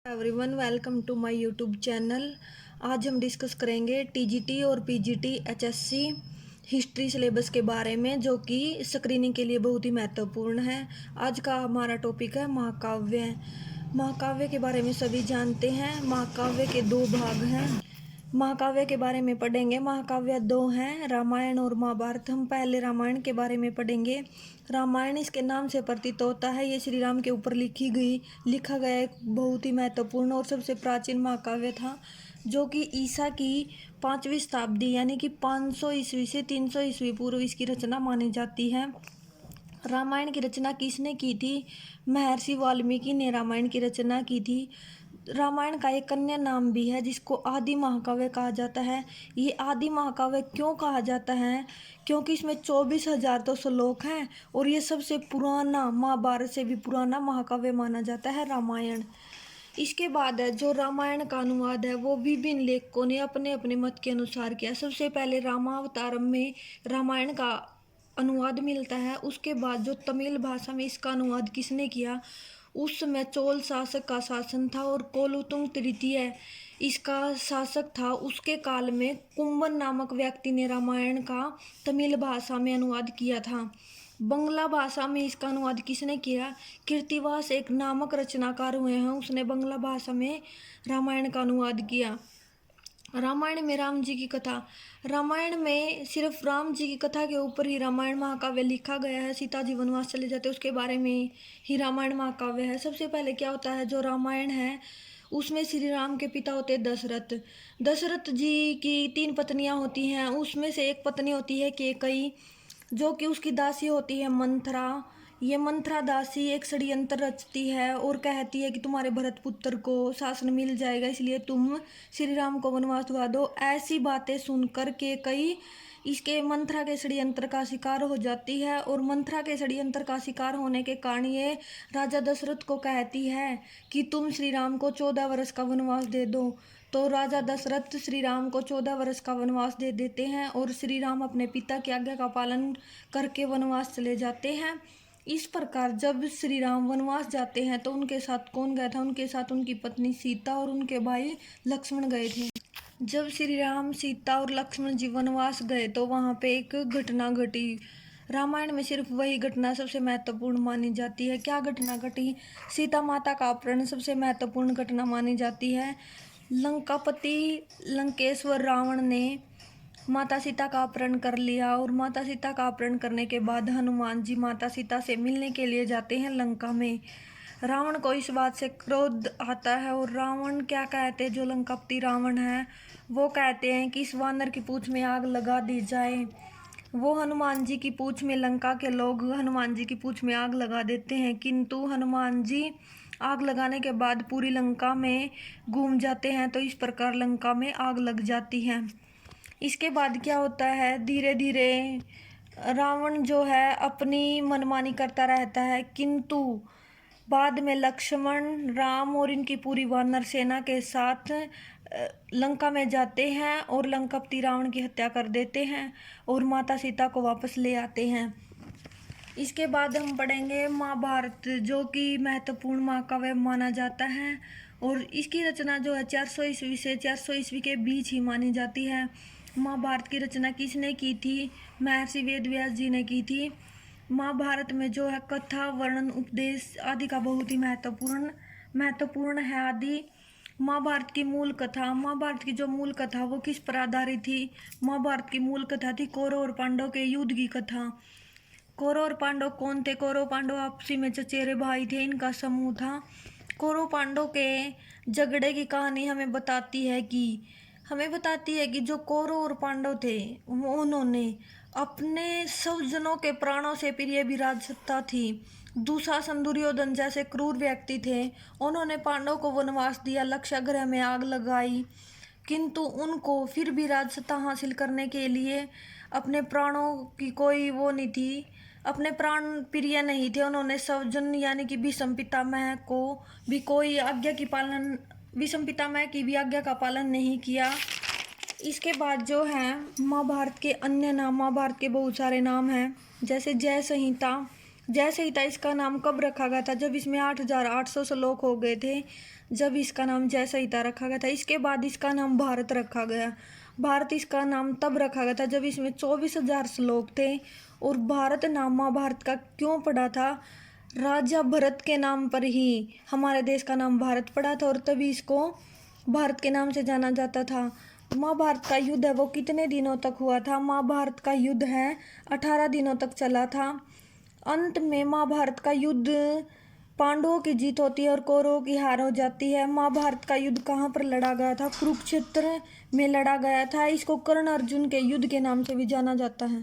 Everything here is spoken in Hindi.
Everyone, welcome to my YouTube channel. आज हम डिस्कस करेंगे टीजीटी और पीजीटी एचएससी हिस्ट्री सिलेबस के बारे में, जो कि स्क्रीनिंग के लिए बहुत ही महत्वपूर्ण है। आज का हमारा टॉपिक है महाकाव्य। महाकाव्य के बारे में सभी जानते हैं। महाकाव्य के दो भाग हैं। महाकाव्य के बारे में पढ़ेंगे। महाकाव्य दो हैं, रामायण और महाभारत। हम पहले रामायण के बारे में पढ़ेंगे। रामायण इसके नाम से प्रतीत होता है ये श्री राम के ऊपर लिखा गया एक बहुत ही महत्वपूर्ण और सबसे प्राचीन महाकाव्य था, जो कि ईसा की 5वीं शताब्दी यानी कि 500 ईस्वी से 300 ईस्वी पूर्व इसकी रचना मानी जाती है। रामायण की रचना किसने की थी? महर्षि वाल्मीकि ने रामायण की रचना की थी। रामायण का एक अन्य नाम भी है जिसको आदि महाकाव्य कहा जाता है। ये आदि महाकाव्य क्यों कहा जाता है? क्योंकि इसमें 24,000 तो श्लोक हैं और ये सबसे पुराना, महाभारत से भी पुराना महाकाव्य माना जाता है रामायण। इसके बाद है जो रामायण का अनुवाद है वो विभिन्न लेखकों ने अपने अपने मत के अनुसार किया। सबसे पहले रामावतारम में रामायण का अनुवाद मिलता है। उसके बाद जो तमिल भाषा में इसका अनुवाद किसने किया? उस समय चोल शासक का शासन था और कोलुतुंग तृतीय इसका शासक था। उसके काल में कुंभन नामक व्यक्ति ने रामायण का तमिल भाषा में अनुवाद किया था। बंगला भाषा में इसका अनुवाद किसने किया? कृत्तिवास एक नामक रचनाकार हुए हैं, उसने बंगला भाषा में रामायण का अनुवाद किया। रामायण में राम जी की कथा। रामायण में सिर्फ राम जी की कथा के ऊपर ही रामायण महाकाव्य लिखा गया है। सीता जी वनवास चले जाते उसके बारे में ही रामायण महाकाव्य है। सबसे पहले क्या होता है, जो रामायण है उसमें श्री राम के पिता होते दशरथ। दशरथ जी की 3 पत्नियां होती हैं। उसमें से एक पत्नी होती है कैकई, जो कि उसकी दासी होती है मंथरा। ये मंथरा दासी एक षड्यंत्र रचती है और कहती है कि तुम्हारे भरत पुत्र को शासन मिल जाएगा, इसलिए तुम श्री राम को वनवास दिलवा दो। ऐसी बातें सुनकर कैकई इसके मंथरा के षड्यंत्र का शिकार हो जाती है और मंथरा के षड्यंत्र का शिकार होने के कारण ये राजा दशरथ को कहती है कि तुम श्री राम को 14 वर्ष का वनवास दे दो। तो राजा दशरथ श्री राम को 14 वर्ष का वनवास दे देते हैं और श्री राम अपने पिता की आज्ञा का पालन करके वनवास चले जाते हैं। इस प्रकार जब श्री राम वनवास जाते हैं तो उनके साथ कौन गया था? उनके साथ उनकी पत्नी सीता और उनके भाई लक्ष्मण गए थे। जब श्री राम, सीता और लक्ष्मण जी वनवास गए तो वहाँ पे एक घटना घटी। रामायण में सिर्फ वही घटना सबसे महत्वपूर्ण मानी जाती है। क्या घटना घटी? सीता माता का अपहरण सबसे महत्वपूर्ण घटना मानी जाती है। लंकापति लंकेश्वर रावण ने माता सीता का अपहरण कर लिया और माता सीता का अपहरण करने के बाद हनुमान जी माता सीता से मिलने के लिए जाते हैं लंका में। रावण को इस बात से क्रोध आता है और रावण क्या कहते हैं, जो लंकापति रावण है वो कहते हैं कि इस वानर की पूंछ में आग लगा दी जाए। वो हनुमान जी की पूंछ में, लंका के लोग हनुमान जी की पूंछ में आग लगा देते हैं, किंतु हनुमान जी आग लगाने के बाद पूरी लंका में घूम जाते हैं। तो इस प्रकार लंका में आग लग जाती है। इसके बाद क्या होता है, धीरे धीरे रावण जो है अपनी मनमानी करता रहता है, किंतु बाद में लक्ष्मण, राम और इनकी पूरी वानर सेना के साथ लंका में जाते हैं और लंकापति रावण की हत्या कर देते हैं और माता सीता को वापस ले आते हैं। इसके बाद हम पढ़ेंगे महाभारत, जो कि महत्वपूर्ण महाकाव्य माना जाता है और इसकी रचना जो है 400 ईस्वी से 400 ईस्वी के बीच ही मानी जाती है। महाभारत की रचना किसने की थी? महर्षि वेदव्यास जी ने की थी। महाभारत में जो है कथा, वर्णन, उपदेश आदि का बहुत ही महत्वपूर्ण है आदि। महाभारत की मूल कथा। महाभारत की जो मूल कथा वो किस पर आधारित थी? महाभारत की मूल कथा थी कौरव और पांडव के युद्ध की कथा। कौरव और पांडव कौन थे? कौरव पांडव आपसी में चचेरे भाई थे, इनका समूह था। कौरव पांडव के झगड़े की कहानी हमें बताती है कि जो कौरव और पांडव थे वो उन्होंने अपने सब जनों के प्राणों से प्रिय भी राजसत्ता थी। दुशासन, दुर्योधन जैसे क्रूर व्यक्ति थे, उन्होंने पांडव को वनवास दिया, लक्षागृह में आग लगाई, किंतु उनको फिर भी राजसत्ता हासिल करने के लिए अपने प्राणों की कोई वो नहीं थी, अपने प्राण प्रिय नहीं थे। उन्होंने सब जन यानी कि भीष्म पितामह की भी आज्ञा का पालन नहीं किया। इसके बाद जो है महाभारत के अन्य नाम, महाभारत के बहुत सारे नाम हैं, जैसे जय संहिता। जय संहिता इसका नाम कब रखा गया था? जब इसमें 8,800 श्लोक हो गए थे। जब इसका नाम जय संहिता रखा गया था। इसके बाद इसका नाम भारत रखा गया। भारत इसका नाम तब रखा गया था जब इसमें 24,000 श्लोक थे। और भारत नाम महाभारत का क्यों पड़ा था? राजा भरत के नाम पर ही हमारे देश का नाम भारत पड़ा था और तभी इसको भारत के नाम से जाना जाता था। महाभारत का युद्ध है वो कितने दिनों तक हुआ था? महाभारत का युद्ध है 18 दिनों तक चला था। अंत में महाभारत का युद्ध पांडवों की जीत होती है और कौरवों की हार हो जाती है। महाभारत का युद्ध कहाँ पर लड़ा गया था? कुरुक्षेत्र में लड़ा गया था। इसको कर्ण अर्जुन के युद्ध के नाम से भी जाना जाता है।